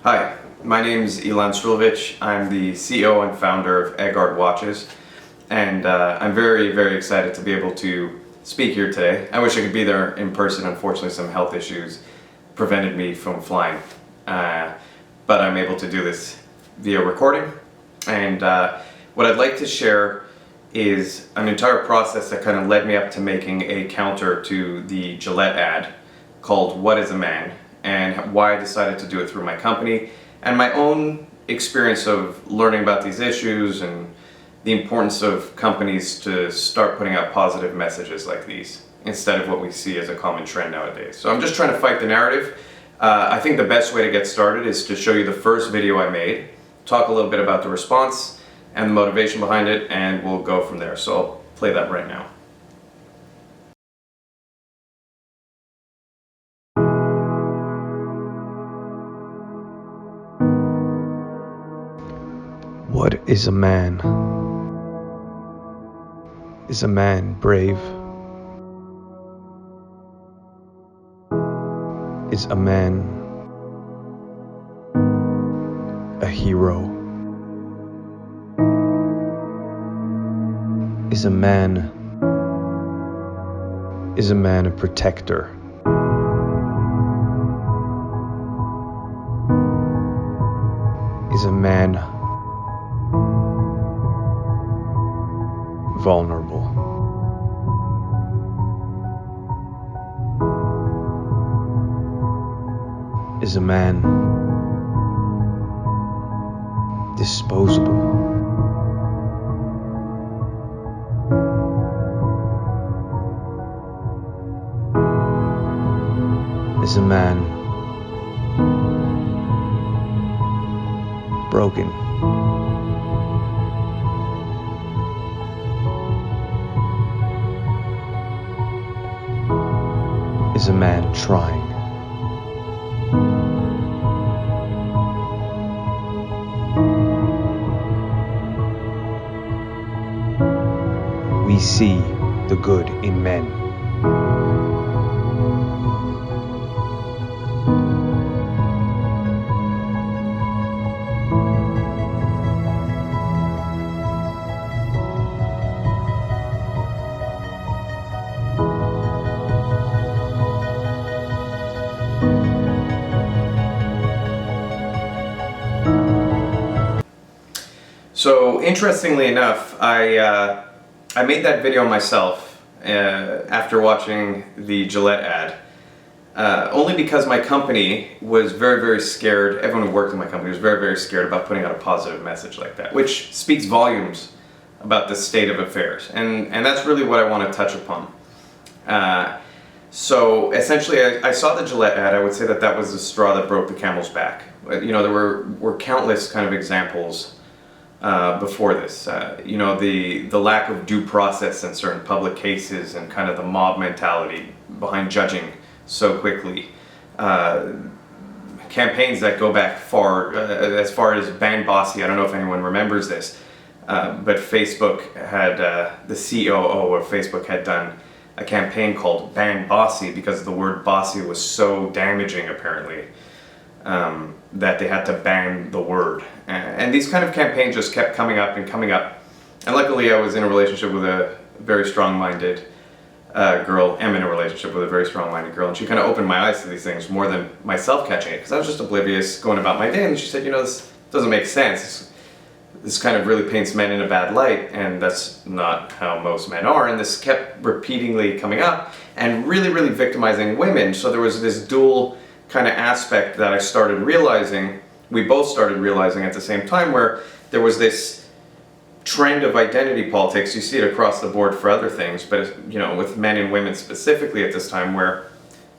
Hi, my name is Ilan Srulovicz. I'm the CEO and founder of Egard watches, and I'm very, very excited to be able to speak here today. I wish I could be there in person. Unfortunately, some health issues prevented me from flying, but I'm able to do this via recording. And what I'd like to share is an entire process that kind of led me up to making a counter to the Gillette ad called What is a Man? And why I decided to do it through my company, and my own experience of learning about these issues and the importance of companies to start putting out positive messages like these instead of what we see as a common trend nowadays. So I'm just trying to fight the narrative. I think the best way to get started is to show you the first video I made, talk a little bit about the response and the motivation behind it, and we'll go from there. So I'll play that right now. What is a man? Is a man brave? Is a man a hero? Is a man a protector? Is a man vulnerable? Is a man disposable? Is a man broken? Is a man trying? We see the good in men. So interestingly enough, I made that video myself after watching the Gillette ad, only because my company was very, very scared. Everyone who worked in my company was very, very scared about putting out a positive message like that, which speaks volumes about the state of affairs. And that's really what I want to touch upon. So essentially, I saw the Gillette ad. I would say that was the straw that broke the camel's back. You know, there were countless kind of examples before this. You know, the lack of due process in certain public cases and kind of the mob mentality behind judging so quickly. Campaigns that go back far, as far as Ban Bossy. I don't know if anyone remembers this, but Facebook had, the COO of Facebook had done a campaign called Ban Bossy because the word bossy was so damaging apparently. That they had to ban the word. And these kind of campaigns just kept coming up and coming up. And luckily I was in a relationship with a very strong-minded girl. I'm in a relationship with a very strong-minded girl, and she kind of opened my eyes to these things more than myself catching it, because I was just oblivious going about my day, and she said, you know, this doesn't make sense. This kind of really paints men in a bad light, and that's not how most men are. And this kept repeatedly coming up and really, really victimizing women. So there was this dual kind of aspect that I started realizing, we both started realizing at the same time, where there was this trend of identity politics. You see it across the board for other things, but you know, with men and women specifically at this time, where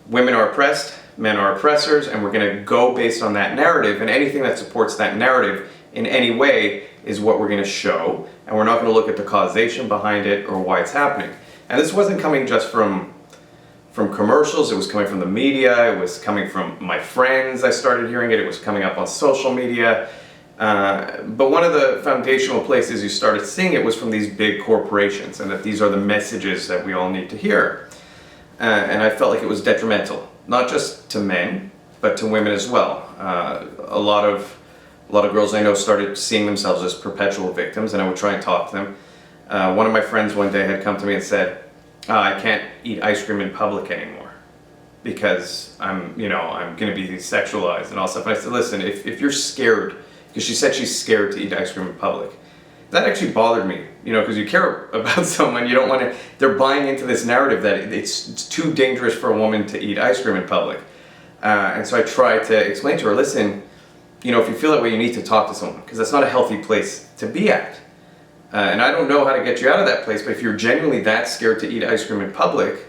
women are oppressed, men are oppressors, and we're going to go based on that narrative, and anything that supports that narrative in any way is what we're going to show, and we're not going to look at the causation behind it or why it's happening. And this wasn't coming just from commercials, it was coming from the media, it was coming from my friends. I started hearing it, it was coming up on social media. But one of the foundational places you started seeing it was from these big corporations, and that these are the messages that we all need to hear. And I felt like it was detrimental, not just to men, but to women as well. A lot of girls I know started seeing themselves as perpetual victims, and I would try and talk to them. One of my friends one day had come to me and said, I can't eat ice cream in public anymore because I'm going to be sexualized and all stuff. And I said, listen, if you're scared, because she said she's scared to eat ice cream in public, that actually bothered me, because you care about someone, you don't want to, they're buying into this narrative that it's too dangerous for a woman to eat ice cream in public. And so I tried to explain to her, listen, if you feel that way, you need to talk to someone, because that's not a healthy place to be at. And I don't know how to get you out of that place, but if you're genuinely that scared to eat ice cream in public,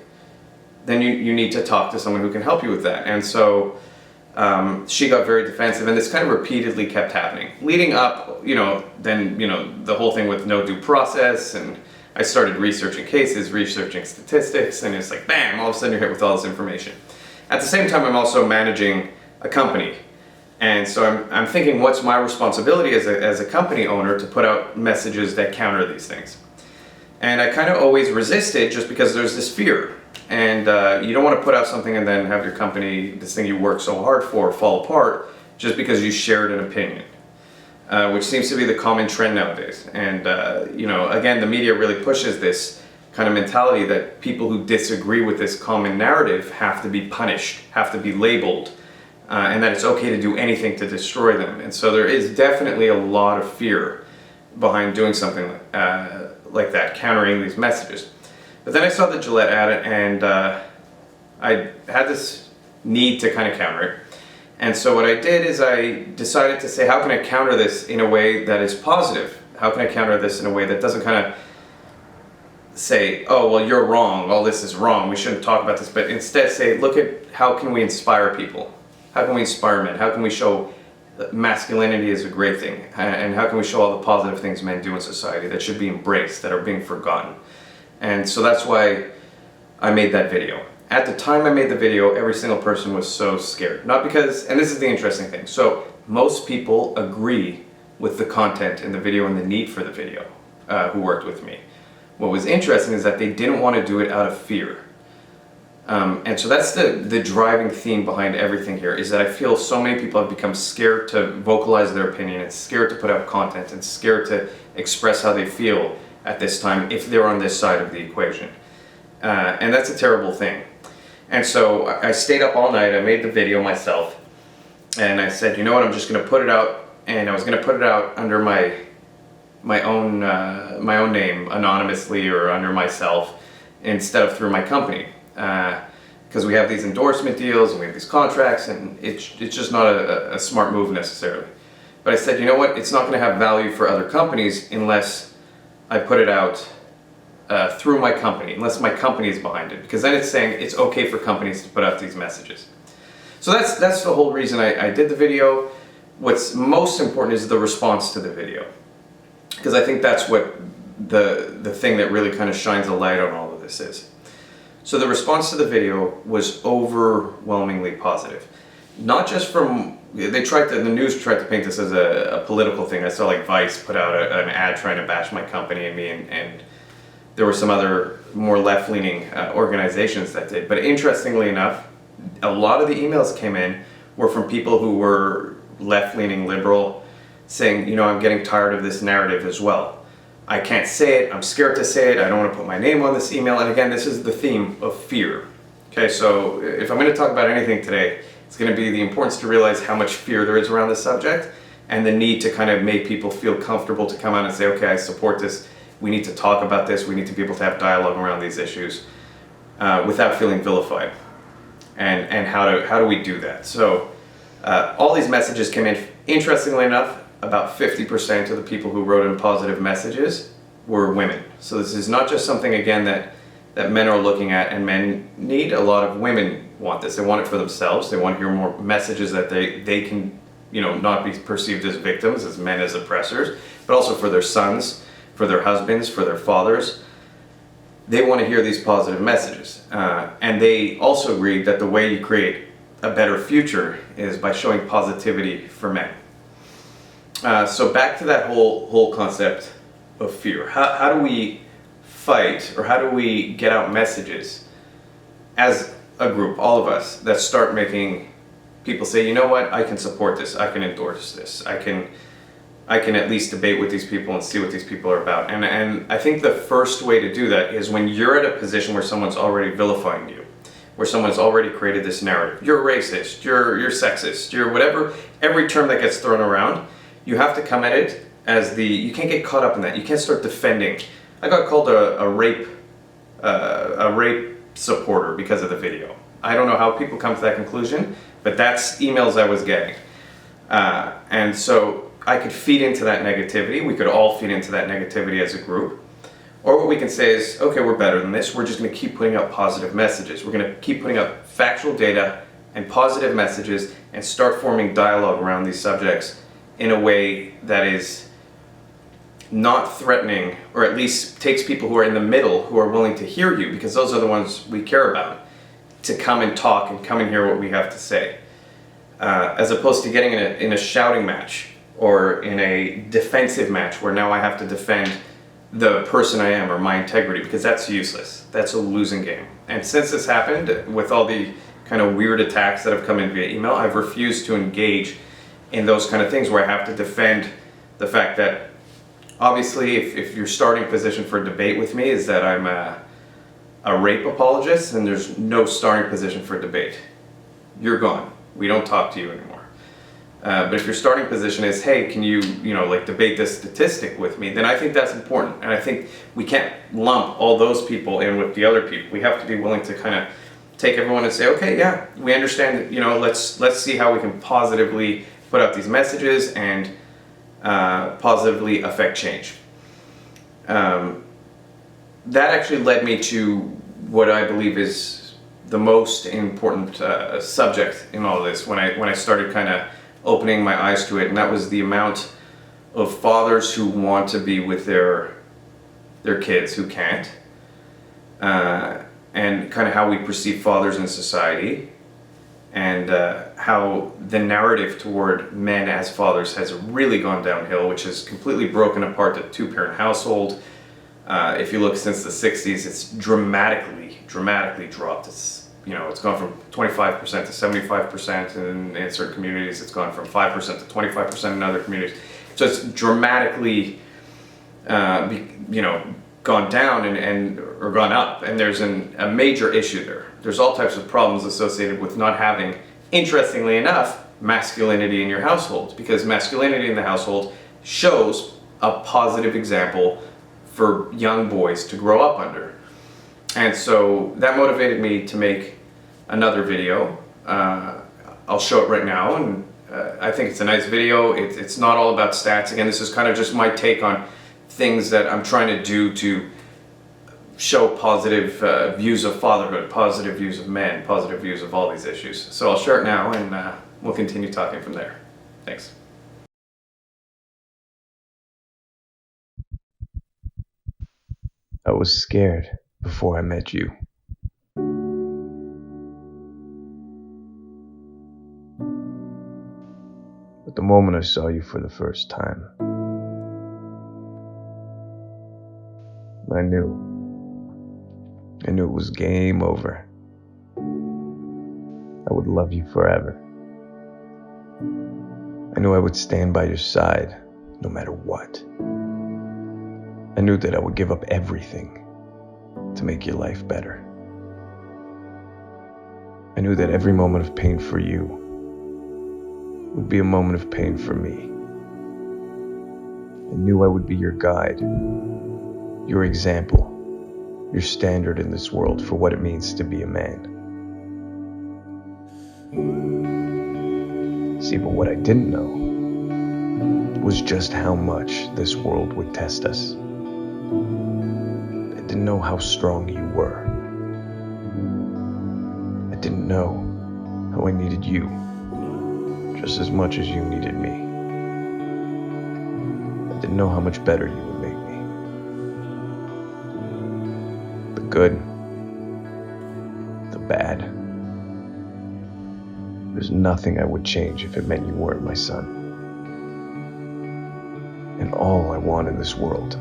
then you need to talk to someone who can help you with that. And so she got very defensive, and this kind of repeatedly kept happening. Leading up, then, the whole thing with no due process, and I started researching cases, researching statistics, and it's like, bam, all of a sudden you're hit with all this information. At the same time, I'm also managing a company. And so I'm thinking, what's my responsibility as a company owner to put out messages that counter these things? And I kind of always resisted just because there's this fear. And you don't want to put out something and then have your company, this thing you work so hard for, fall apart just because you shared an opinion, which seems to be the common trend nowadays. And, again, the media really pushes this kind of mentality that people who disagree with this common narrative have to be punished, have to be labeled, and that it's okay to do anything to destroy them. And so there is definitely a lot of fear behind doing something like that, countering these messages. But then I saw the Gillette ad, and I had this need to kind of counter it. And so what I did is I decided to say, how can I counter this in a way that is positive? How can I counter this in a way that doesn't kind of say, oh, well, you're wrong, all this is wrong, we shouldn't talk about this, but instead say, look at how can we inspire people? How can we inspire men? How can we show that masculinity is a great thing? And how can we show all the positive things men do in society that should be embraced, that are being forgotten? And so that's why I made that video. At the time I made the video, every single person was so scared. Not because, and this is the interesting thing, so most people agree with the content in the video and the need for the video who worked with me. What was interesting is that they didn't want to do it out of fear. And so that's the driving theme behind everything here, is that I feel so many people have become scared to vocalize their opinion, and scared to put out content, and scared to express how they feel at this time if they're on this side of the equation. And that's a terrible thing. And so I stayed up all night, I made the video myself, and I said, you know what, I'm just going to put it out, and I was going to put it out under my own name, anonymously or under myself, instead of through my company. Because we have these endorsement deals and we have these contracts, and it's just not a smart move necessarily. But I said, you know what, it's not going to have value for other companies unless I put it out through my company, unless my company is behind it, because then it's saying it's okay for companies to put out these messages. So that's the whole reason I did the video. What's most important is the response to the video, because I think that's what the thing that really kind of shines a light on all of this is. So the response to the video was overwhelmingly positive. Not just from, the news tried to paint this as a political thing. I saw like Vice put out an ad trying to bash my company and me, and there were some other more left-leaning organizations that did. But interestingly enough, a lot of the emails came in were from people who were left-leaning liberal, saying, I'm getting tired of this narrative as well. I can't say it, I'm scared to say it, I don't want to put my name on this email, and again, this is the theme of fear. Okay, so if I'm going to talk about anything today, it's going to be the importance to realize how much fear there is around this subject, and the need to kind of make people feel comfortable to come out and say, okay, I support this, we need to talk about this, we need to be able to have dialogue around these issues without feeling vilified. And how do we do that? So all these messages came in. Interestingly enough, about 50% of the people who wrote in positive messages were women. So this is not just something, again, that men are looking at and men need. A lot of women want this. They want it for themselves. They want to hear more messages that they can, not be perceived as victims, as men, as oppressors, but also for their sons, for their husbands, for their fathers. They want to hear these positive messages. And they also agree that the way you create a better future is by showing positivity for men. So back to that whole concept of fear. How do we fight, or how do we get out messages as a group, all of us, that start making people say, you know what, I can support this, I can endorse this, I can at least debate with these people and see what these people are about. And I think the first way to do that is when you're at a position where someone's already vilifying you, where someone's already created this narrative. You're racist, you're sexist, you're whatever, every term that gets thrown around, you have to come at it as you can't get caught up in that. You can't start defending. I got called a rape supporter because of the video. I don't know how people come to that conclusion, but that's emails I was getting. And so I could feed into that negativity. We could all feed into that negativity as a group. Or what we can say is, okay, we're better than this. We're just going to keep putting out positive messages. We're going to keep putting out factual data and positive messages and start forming dialogue around these subjects in a way that is not threatening, or at least takes people who are in the middle, who are willing to hear you, because those are the ones we care about, to come and talk and come and hear what we have to say. As opposed to getting in a shouting match or in a defensive match where now I have to defend the person I am or my integrity, because that's useless. That's a losing game. And since this happened, with all the kind of weird attacks that have come in via email, I've refused to engage in those kind of things where I have to defend the fact that obviously if your starting position for debate with me is that I'm a rape apologist, then there's no starting position for debate. You're gone. We don't talk to you anymore. But if your starting position is, hey, can you debate this statistic with me, then I think that's important. And I think we can't lump all those people in with the other people. We have to be willing to kind of take everyone and say, okay, yeah, we understand that, let's see how we can positively put out these messages and positively affect change. That actually led me to what I believe is the most important subject in all of this when I started kind of opening my eyes to it, and that was the amount of fathers who want to be with their kids who can't, and kind of how we perceive fathers in society, and how the narrative toward men as fathers has really gone downhill, which has completely broken apart the two-parent household. If you look since the 60s, it's dramatically dropped. It's gone from 25% to 75%, and in certain communities it's gone from 5% to 25% in other communities. So it's dramatically, gone down or gone up, and there's a major issue there. There's all types of problems associated with not having, interestingly enough, masculinity in your household, because masculinity in the household shows a positive example for young boys to grow up under. And so that motivated me to make another video. I'll show it right now, and I think it's a nice video. It's not all about stats. Again, this is kind of just my take on things that I'm trying to do to show positive views of fatherhood, positive views of men, positive views of all these issues. So I'll share it now, and we'll continue talking from there. Thanks. I was scared before I met you. But the moment I saw you for the first time, I knew it was game over. I would love you forever. I knew I would stand by your side no matter what. I knew that I would give up everything to make your life better. I knew that every moment of pain for you would be a moment of pain for me. I knew I would be your guide, your example, your standard in this world for what it means to be a man. See, but what I didn't know was just how much this world would test us. I didn't know how strong you were. I didn't know how I needed you just as much as you needed me. I didn't know how much better you would make me. The good, the bad. There's nothing I would change if it meant you weren't my son. And all I want in this world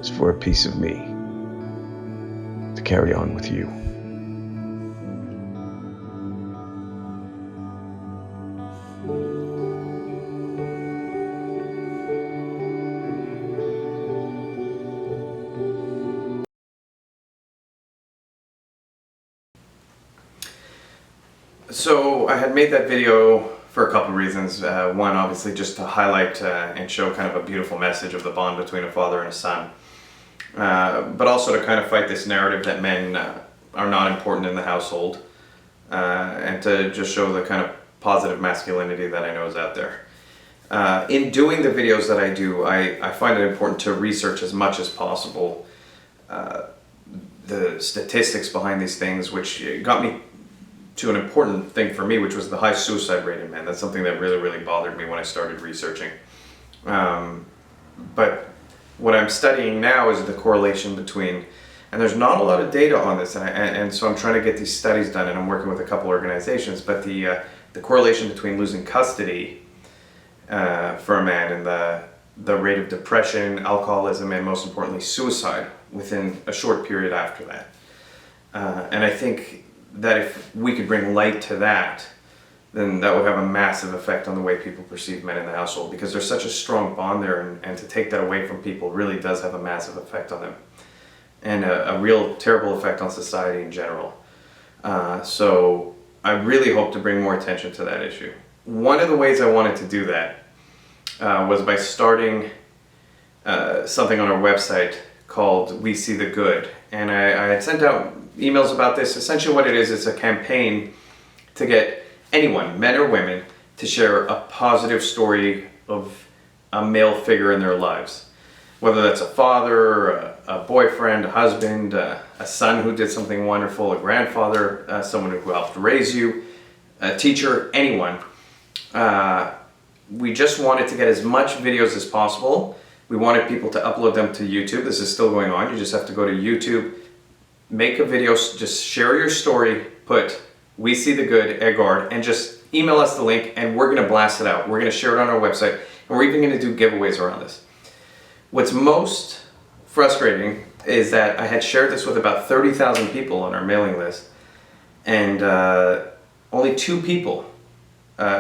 is for a piece of me to carry on with you. So I had made that video for a couple of reasons. One, obviously, just to highlight and show kind of a beautiful message of the bond between a father and a son. But also to kind of fight this narrative that men are not important in the household. And to just show the kind of positive masculinity that I know is out there. In doing the videos that I do, I find it important to research as much as possible the statistics behind these things, which got me to an important thing for me, which was the high suicide rate in men. That's something that really, really bothered me when I started researching. But what I'm studying now is the correlation between, and there's not a lot of data on this, and so I'm trying to get these studies done, and I'm working with a couple organizations, but the correlation between losing custody for a man and the rate of depression, alcoholism, and most importantly suicide within a short period after that. And I think that if we could bring light to that, then that would have a massive effect on the way people perceive men in the household, because there's such a strong bond there, and to take that away from people really does have a massive effect on them, and a real terrible effect on society in general. So I really hope to bring more attention to that issue. One of the ways I wanted to do that was by starting something on our website called We See the Good. And I had sent out emails about this. Essentially what it is a campaign to get anyone, men or women, to share a positive story of a male figure in their lives. Whether that's a father, a boyfriend, a husband, a son who did something wonderful, a grandfather, someone who helped raise you, a teacher, anyone. We just wanted to get as much videos as possible. We wanted people to upload them to YouTube. This is still going on. You just have to go to YouTube, make a video, just share your story, put We See the Good, Egard, and just email us the link, and we're going to blast it out. We're going to share it on our website, and we're even going to do giveaways around this. What's most frustrating is that I had shared this with about 30,000 people on our mailing list, and only 2 people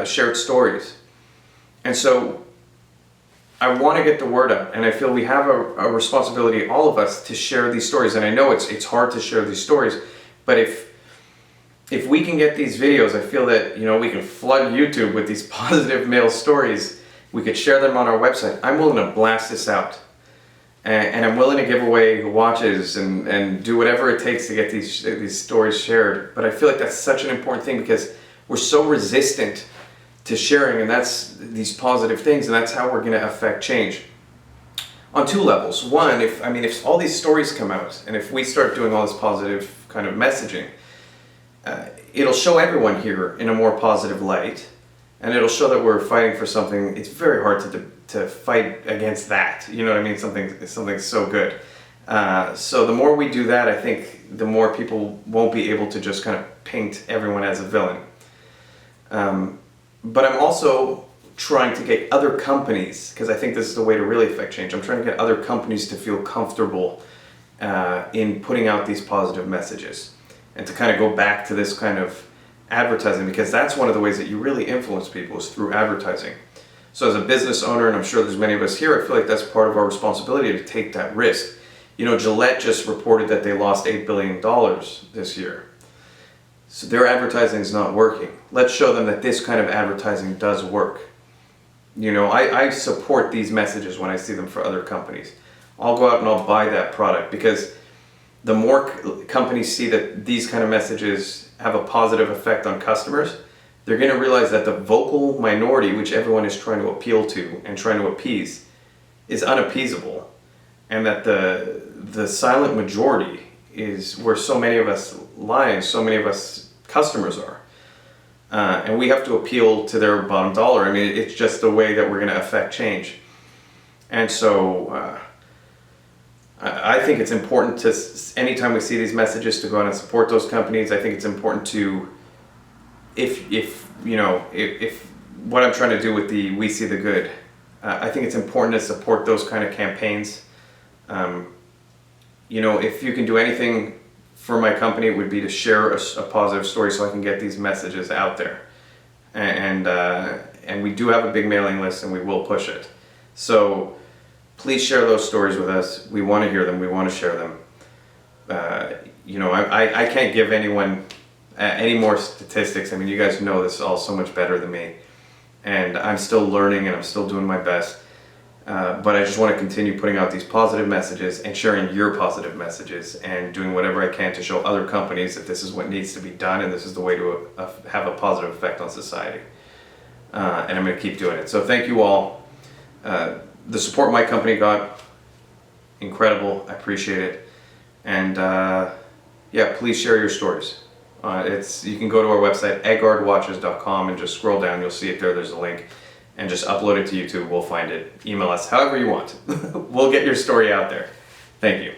shared stories. And so I want to get the word out, and I feel we have a responsibility, all of us, to share these stories. And I know it's hard to share these stories, but if we can get these videos, I feel that, you know, we can flood YouTube with these positive male stories. We could share them on our website. I'm willing to blast this out, and I'm willing to give away watches and do whatever it takes to get these stories shared. But I feel like that's such an important thing, because we're so resistant to sharing, and that's these positive things, and that's how we're going to affect change on 2 levels. One, if all these stories come out, and if we start doing all this positive kind of messaging, it'll show everyone here in a more positive light, and it'll show that we're fighting for something. It's very hard to fight against that, you know what I mean, something so good. So the more we do that, I think the more people won't be able to just kind of paint everyone as a villain. But I'm also trying to get other companies, because I think this is the way to really affect change. I'm trying to get other companies to feel comfortable in putting out these positive messages, and to kind of go back to this kind of advertising, because that's one of the ways that you really influence people, is through advertising. So as a business owner, and I'm sure there's many of us here, I feel like that's part of our responsibility to take that risk. You know, Gillette just reported that they lost $8 billion this year. So their advertising is not working. Let's show them that this kind of advertising does work. You know, I support these messages when I see them for other companies. I'll go out and I'll buy that product, because the more companies see that these kind of messages have a positive effect on customers, they're going to realize that the vocal minority, which everyone is trying to appeal to and trying to appease, is unappeasable, and that the silent majority is where so many of us lie, and so many of us customers are. And we have to appeal to their bottom dollar. I mean, it's just the way that we're going to affect change. And so I think it's important to, anytime we see these messages, to go out and support those companies. I think it's important to, if what I'm trying to do with the We See the Good, I think it's important to support those kind of campaigns. You know, if you can do anything for my company, it would be to share a positive story, so I can get these messages out there. And we do have a big mailing list, and we will push it. So please share those stories with us. We want to hear them. We want to share them. You know, I can't give anyone any more statistics. I mean, you guys know this all so much better than me. And I'm still learning and I'm still doing my best. But I just want to continue putting out these positive messages and sharing your positive messages and doing whatever I can to show other companies that this is what needs to be done and this is the way to have a positive effect on society. And I'm going to keep doing it. So thank you all. The support my company got, incredible. I appreciate it. And yeah, please share your stories. You can go to our website, egardwatches.com, and just scroll down. You'll see it there. There's a link. And just upload it to YouTube. We'll find it. Email us however you want. We'll get your story out there. Thank you.